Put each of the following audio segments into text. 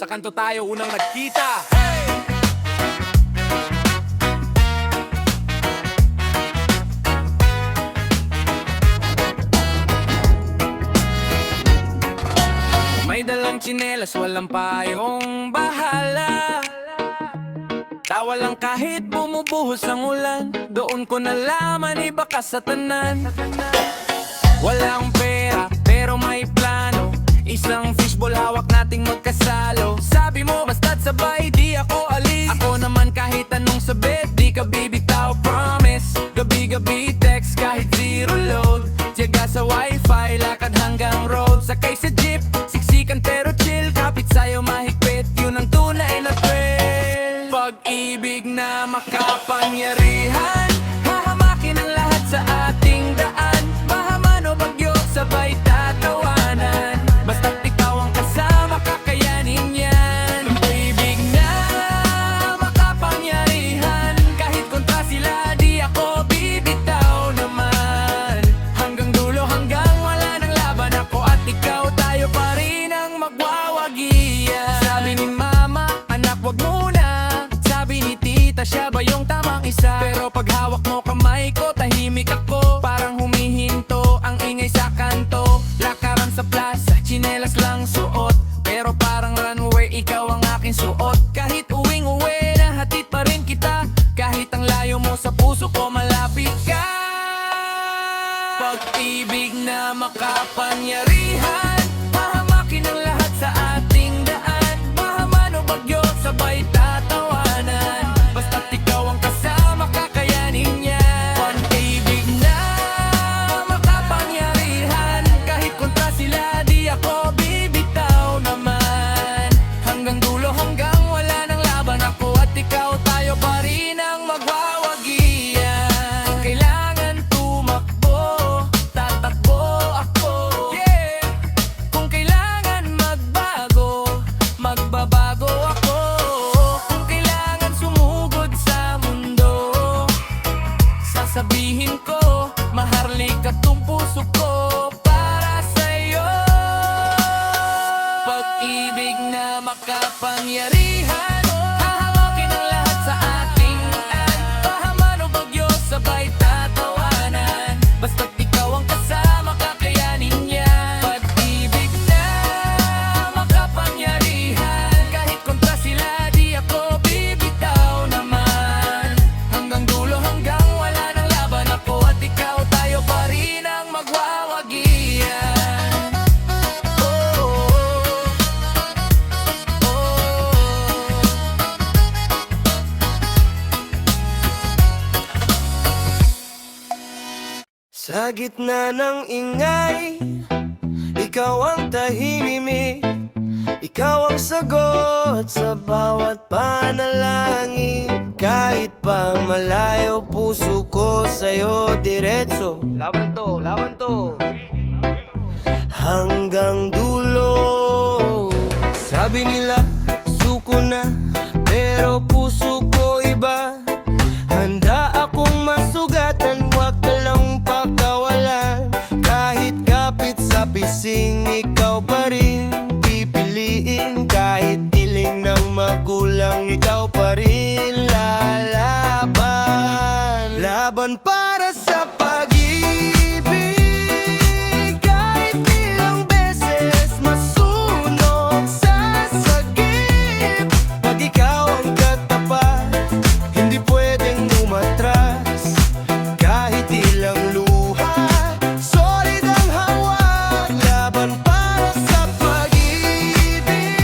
Sa kanto tayo unang nagkita. May dalang tsinelas, walang payong bahala. Tawa lang kahit bumubuhos ang ulan. Doon ko nalaman iba ka sa tanan. Walang pera pero may plano. Isang fishbowl hawak nating magkasalo. Sabi mo basta't sabay di ako alis. Ako naman kahit anong sabit di ka bibitaw, promise. Gabi-gabi text kahit zero load. Tiyaga sa wifi, lakad hanggang road. Sakay sa jeep, siksikan pero chill. Kapit sa'yo mahigpit, yun ang tunay na thrill. Pag-ibig na makapangyarihan, hahamakin ang lahat sa ating daan. Mahaman o bagyo, sabay tatawanan. Basta't ikaw ang kasama, kakayanin yan. Pag-ibig na makapangyarihan, kahit kontra sila, di ako bibitaw naman. Hanggang dulo, hanggang wala nang laban. Ako at ikaw, tayo pa rin ang magwawagian. Sabi ni mama, anak wag muna. Sabi ni tita, siya ba yung tamang isa? Pero pag hawak mo kamay ko, tahimik ako. Parang humihinto ang ingay sa kanto. Lakaran sa plaza, tsinelas lang suot. Pero parang runway, ikaw ang aking suot. Kahit uwing-uwi, nahatid pa rin kita. Kahit ang layo mo sa puso ko, malapit ka. Pag-ibig na makapangyarihan, hahamakin ang lahat sa ating daan. Mahaman o bagyo, sabay tatawanan. Basta't ikaw ang kasama, kakayanin yan. Pag-ibig na makapangyarihan, kahit kontra sila, di ako bibitaw naman. Hanggang dulo, hanggang wala nang laban. Ako at ikaw, tayo pa rin ang magwawagian. Kailangan tumakbo, tatakbo ako, yeah. Kung kailangan magbago, magbabago ako. Kung kailangan sumugod sa mundo, sasabihin ko, maharlik at tong puso ko para sa'yo. Pag-ibig na makapangyarihan, hahamakin ang lahat sa ating daan. Pahaman o bagyo, sabay tatawanan. Basta't ikaw ang kasama, kakayanin yan. Pag-ibig na makapangyarihan, kahit kontra sila, di ako bibitaw naman. Hanggang dulo, hanggang wala nang laban. Ako at ikaw, tayo pa rin ang magwawagian. Oh, oh, oh. Sa gitna ng ingay, ikaw ang tahimik. Ikaw ang sagot sa bawat panalangin. Kahit pa malayo, puso ko sa'yo diretso. Laban to hanggang dulo. Sabi nila, suko na, pero puso ko iba. Handa akong masugatan, wag ka lang pakawalan. Kahit kapit sa pising, ikaw pa rin pipiliin. Kahit tiling ng magulang, ikaw pa rin lalaban. Laban para sa pag-ibig. Kahit ilang beses masunog sa sagip. Pag ikaw ang katapat, hindi pwedeng umatras. Kahit ilang luha, solid ang hawak. Laban para sa pag-ibig.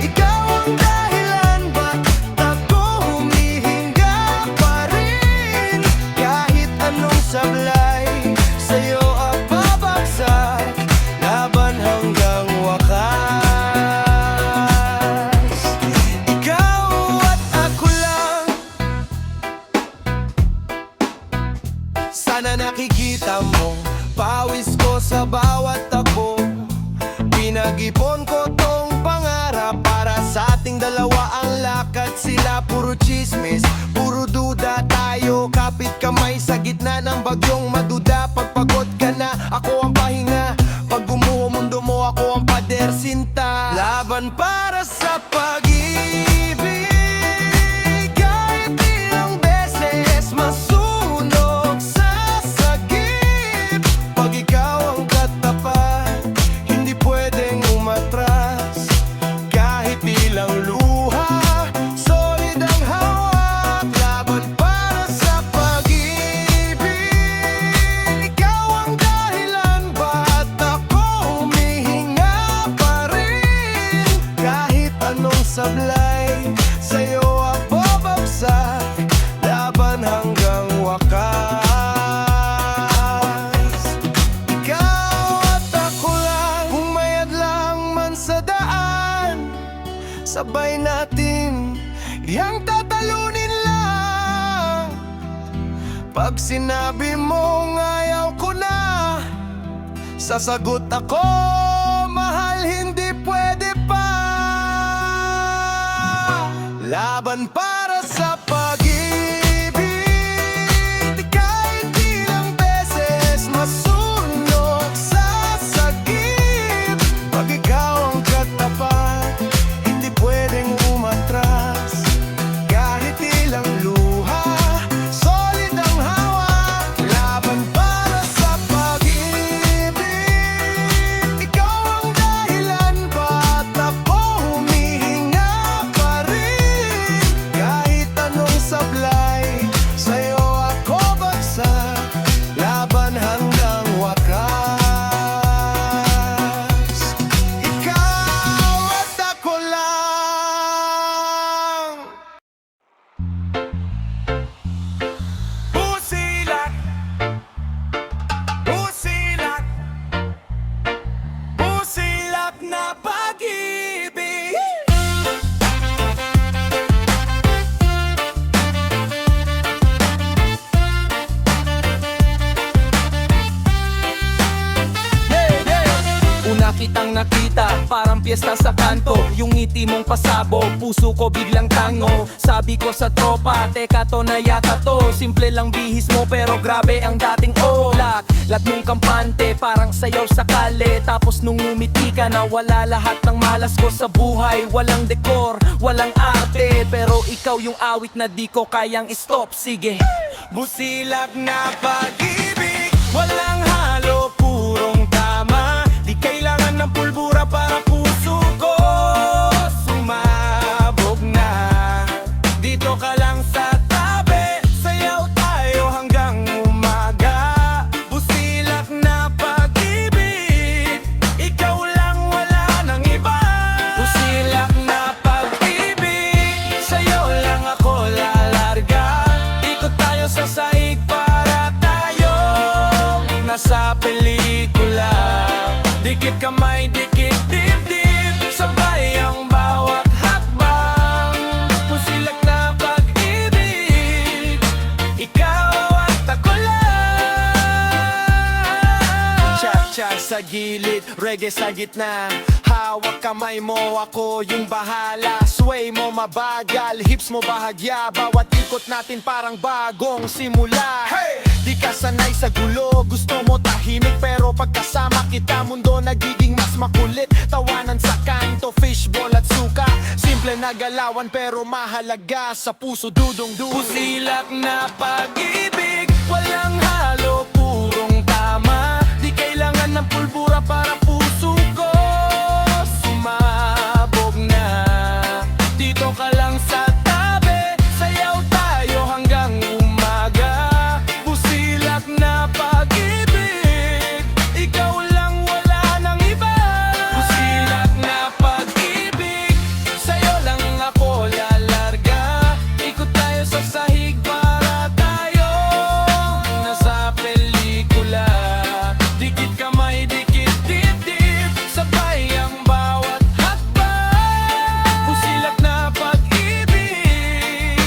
Ikaw ang dahilan bakit ako humihinga pa rin. Kahit anong sablay, sa'yo ang babagsak. Laban hanggang wakas. Ikaw at ako lang. Sana nakikita mo pawis ko sa bawat takbo. Pinag-ipon ko tong pangarap para sa ating dalawa ang lakad. Sila puro chismis, puro duda. Tayo kapit kamay sa gitna ng bagyong maduda. Pagpagod ka na, ako ang pahinga. Pag gumuho mundo mo, ako ang pader sinta. Laban Laban para sa pag-ibig, kahit ilang beses masunog sa sagip. Pag ikaw ang katapat, hindi pwedeng umatras. Kahit ilang luha, solid ang hawak. Laban para sa pag-ibig, ikaw ang dahilan ba't ako humihinga pa rin. Kahit anong sablay, sa'yo ako babagsak. Laban hanggang wakas. Ikaw at ako lang, kung mayad lang man sa daan, sabay natin iyang tatalunin lang. Pag sinabi mong ayaw ko na, sasagot ako, mahal, hindi pwede pa. Laban para sa pag-ibig, kahit ilang beses masunog sa sagip. Pag ikaw ang katapat, hindi pwedeng umatras. Kahit ilang luha, solid ang hawak. Laban para sa pag-ibig, ikaw ang dahilan ba't ako humihinga pa rin. Kahit anong sablay, sa'yo ako bagsak. Laban hanggang wakas. Ikaw at ako lang. Busilak, busilak, busilak na pag-ibig. Una kitang nakita, parang piyesta sa kanto. Yung ngiti mong pasabog, puso ko biglang tango. Sabi ko sa tropa, teka to na yata to. Simple lang bihis mo pero grabe ang dating olak. Lat mong kampante, parang sayaw sa kale. Tapos nung umiti ka na, wala lahat ng malas ko sa buhay. Walang dekor, walang arte, pero ikaw yung awit na di ko kayang stop. Sige, Busilak na pag-ibig, walang halo, purong tama. Di kailangan ng pulbura para puso ko sumabog na. Dito ka lang sa tabi, sayaw tayo hanggang umaga. Busilak na pag-ibig, ikaw lang, wala nang iba. Busilak na pag-ibig, sa'yo lang ako lalarga. Ikot tayo sa sahig para tayo nasa pelikula. Dikit kamay, dikit dibdib, sabay ang bawat hakbang. Busilak na pag-ibig, ikaw at ako lang. Cha-cha sa gilid, reggae sa gitna. Hawak kamay mo, ako yung bahala. Sway mo mabagal, hips mo bahagya. Bawat ikot natin parang bagong simula. Di ka sanay sa gulo, gusto mo tahimik. Pero pagkasama kita, mundo nagiging mas makulit. Tawanan sa kanto, fishball at suka. Simple na galawan pero mahalaga sa puso, dudong-dudong. Busilak na pag-ibig, walang halo, purong tama. Di kailangan ng pulbura para puso ko sumabog na. Dito ka lang sa tabi, sayaw tayo hanggang umaga. Busilak na pag-ibig, ikaw lang, wala nang iba. Busilak na pag-ibig, sa'yo lang ako lalarga. Ikot tayo sa sahig para tayo nasa pelikula. Dikit kamay, dikit dibdib, sabay ang bawat hakbang. Busilak na pag-ibig,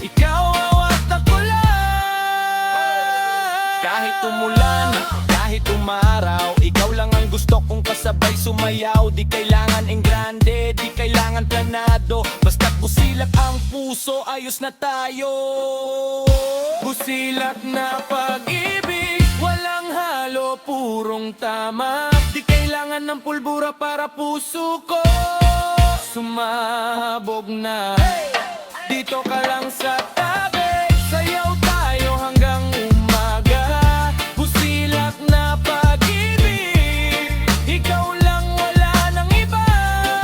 ikaw at ako lang. Kahit umulan, kahit umaraw, ikaw lang ang gusto kong kasabay sumayaw. Di kailangan engrande, di kailangan planado. Basta't busilak ang puso, ayos na tayo. Busilak na pag-ibig, walang halo. salo, purong tama. Di kailangan ng pulbura para puso ko sumabog na. Dito ka lang sa tabi, sayaw tayo hanggang umaga. Busilak na pag-ibig, ikaw lang, wala nang iba.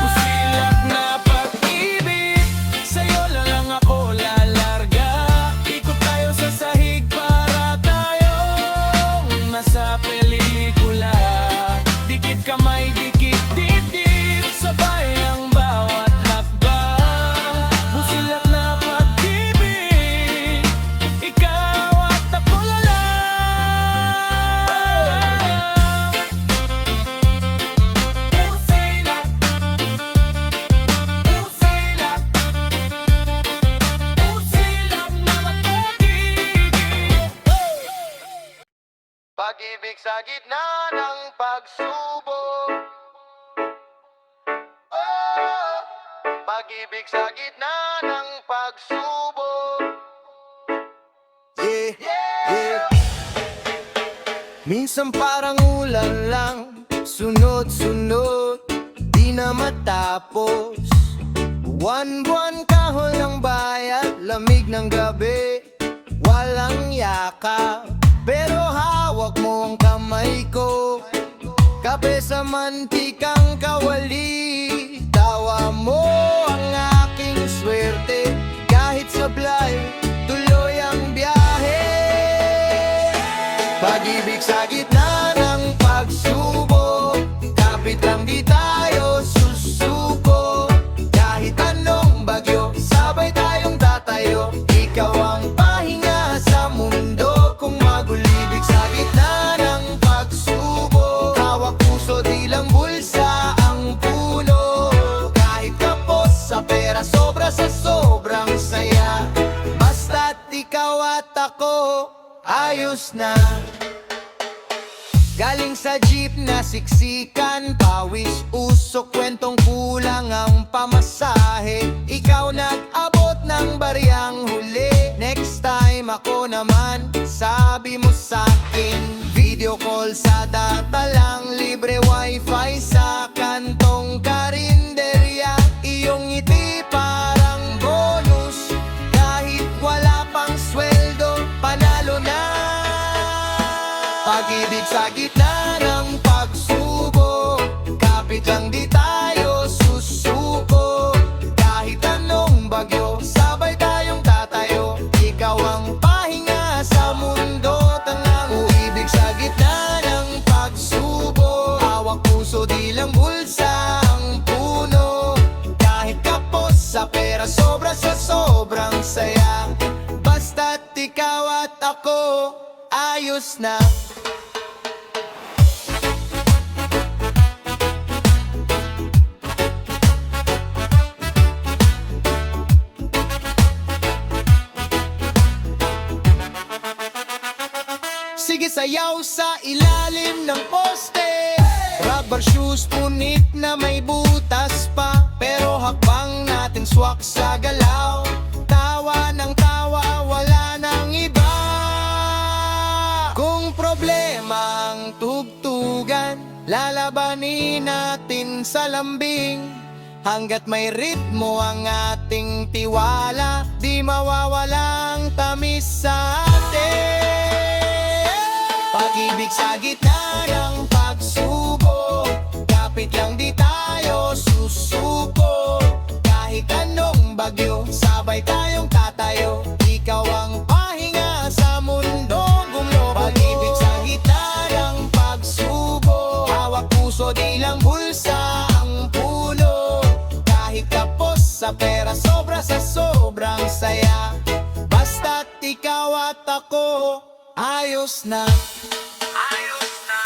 Busilak na pag-ibig, sa'yo lang ako lalarga. Ikot tayo sa sahig para tayong nasa pelikula. Dikit kamay, dikit dibdib, sabay ang bawat hakbang. Busilak na pag-ibig, ikaw at ako na lang. Busilak, busilak, busilak na pag-ibig. Pag-ibig sa gitna ng pagsubok. Oh, pag-ibig sa gitna ng pagsubok. Yeah, yeah. Minsan parang ulan lang, sunod-sunod, di na matapos. Buwan-buwan kahon ng bayat, lamig ng gabi, walang yakap. Pero hawak mo ang kamay ko, kape sa mantikang kawali. Tawa mo ang aking swerte, kahit sablay, tuloy ang biyahe. Pag-ibig sa gitna ng pagsubok, kapit lang di tayo susuko. Kahit anong bagyo, sabay tayong tatayo. Ikaw ang pahinga sa mundo kung magulibig sa gitna ng pagsubok. Hawak puso, di lang bulsa ang puno. Kahit kapos sa pera, sobra sa sobrang saya. Basta't ikaw at ako, ayos na. Galing sa jeep na siksikan, pawis, usok, kwentong kulang ang pamasahe. Ikaw nag-abot ng bariyang huli, next time ako naman, sabi mo sa'kin. Video call sa data lang, libre wifi sa kantong karinderya. Iyong ngiti parang bonus, kahit wala pang sweldo, panalo na. Pag-ibig sa gitna ng pagsubok, kapit lang di tayo susuko. Kahit anong bagyo, sabay tayong tatayo. Ikaw ang pahinga sa mundo, tangang uibig sa gitna ng pagsubok. Hawak puso, di lang bulsa ang puno. Kahit kapos sa pera, sobra sa sobrang saya. Basta't ikaw at ako, ayos na. Sige, sayaw sa ilalim ng poste. Rubber shoes, punit na may butas pa. Pero hakbang natin swak sa galaw. Tawa ng tawa, wala nang iba. Kung problema ang tugtugan, lalabanin natin sa lambing. Hanggat may ritmo ang ating tiwala, di mawawala ang tamis sa atin. Pag-ibig sa gitna ng pagsubok, kapit lang di tayo susuko. Kahit anong bagyo, sabay tayong tatayo. Ikaw ang pahinga sa mundo, gumlobo. Pag-ibig sa gitna ng pagsubok, hawak puso, di lang bulsa ang puno. Kahit kapos sa pera, sobra sa sobrang saya. Basta't ikaw at ako, ayos na. Ayos na.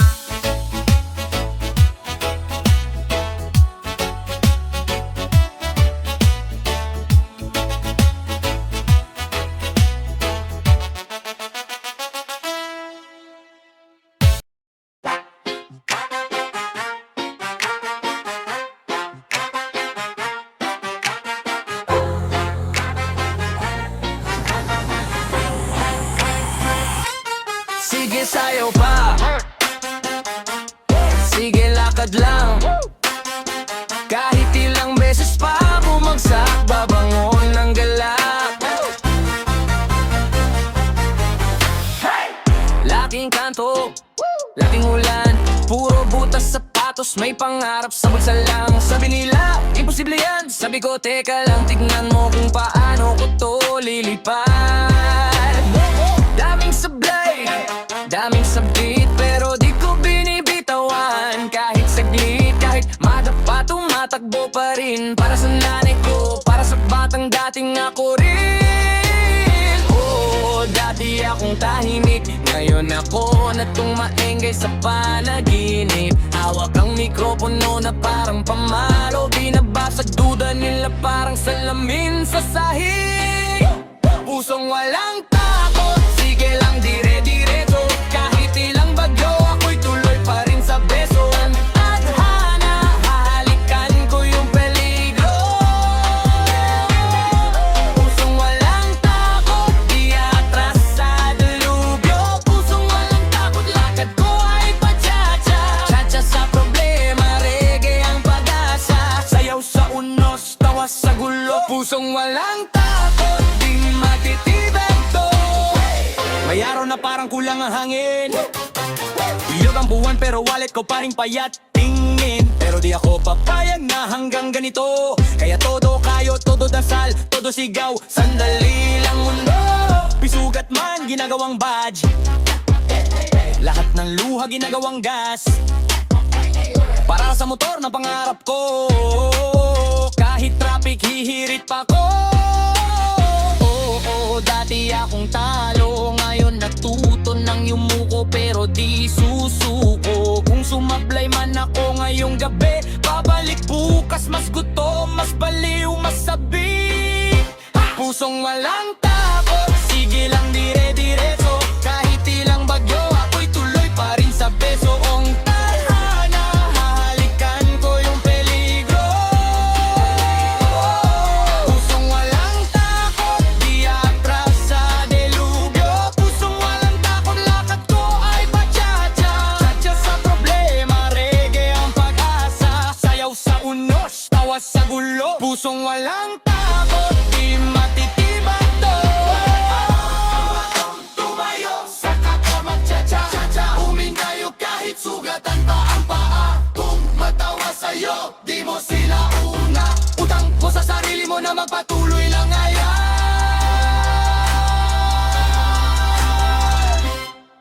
Sige, sayaw pa. lakad lang. Kahit ilang beses pa bumagsak, babangon ng galak. Laking kanto, laking ulan, puro butas sapatos, may pangarap sa bulsa lang. Sabi nila, imposible yan. Sabi ko, teka lang, tignan mo kung paano ko to lilipad. Daming sablay, daming sabit, pero di ko binibitawan. Kahit saglit, kahit madapa, tumatakbo pa rin. Para sa nanay ko, para sa batang dating ako rin. Oo, dati akong tahimik, ngayon ako na tumaenggay sa panaginip. Hawak ang mikropono na parang pamalo, binabasag duda nila parang salamin sa sahig. Pusong walang takot, sige lang dire-diretso. Kahit ilang bagyo, ako'y tuloy pa rin sa beso. Ang tadhana, hahalikan ko yung peligro. Pusong walang takot, di atras sa delubyo. Pusong walang takot, lakad ko ay pa-cha-cha. Cha-cha sa problema, reggae ang pag-asa. Sayaw sa unos, tawa sa gulo. Pusong walang takot, di matitibag to. May araw na parang kulang ang hangin, ilog ang buwan pero wallet ko paring payat tingin. Pero di ako papayag na hanggang ganito. Kaya todo kayo, todo dasal, todo sigaw. Sandali lang mundo, pisugat man ginagawang badge. Lahat ng luha ginagawang gas. Para sa motor na pangarap ko, kahit traffic hihirit pa ko. Oo, dati akong talo, ngayon natuto ng yumuko pero di susuko. Kung sumablay man ako ngayong gabi, babalik bukas mas gutom, mas baliw, mas sabik. Pusong walang takot, sige lang dire-diretso. Kahit ilang bagyo, ako'y tuloy pa rin sa beso. Ang tadhana, hahalikan ko yung peligro. Pusong walang takot, di atras sa delubyo. Pusong walang takot, lakad ko ay pa-cha-cha. Cha-cha sa problema, reggae ang pag-asa. Sayaw sa unos, tawa sa gulo. Pusong walang takot, di matitibag to. Tumayo sa kapwa mag-cha-cha. Humingayo kahit sugatan pa ang paa. Kung matawa sa'yo, di mo sila una. Utang ko sa sarili mo na magpatuloy lang ngayon.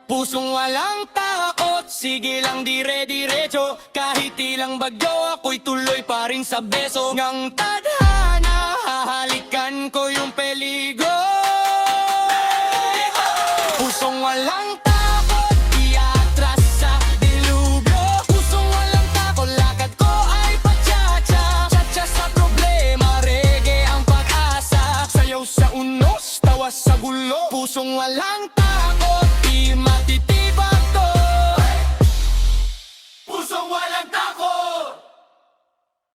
Pusong walang takot, sige lang dire-diretso. Kahit ilang bagyo, ako'y tuloy pa rin sa beso. Ngang tadhana, hahalikan ko yung peligro. Pusong walang takot, iatras sa dilubyo. Pusong walang takot, lakad ko ay pa-cha-cha. Cha-cha sa problema, reggae ang pag-asa. Sayaw sa unos, tawa sa gulo. Pusong walang takot.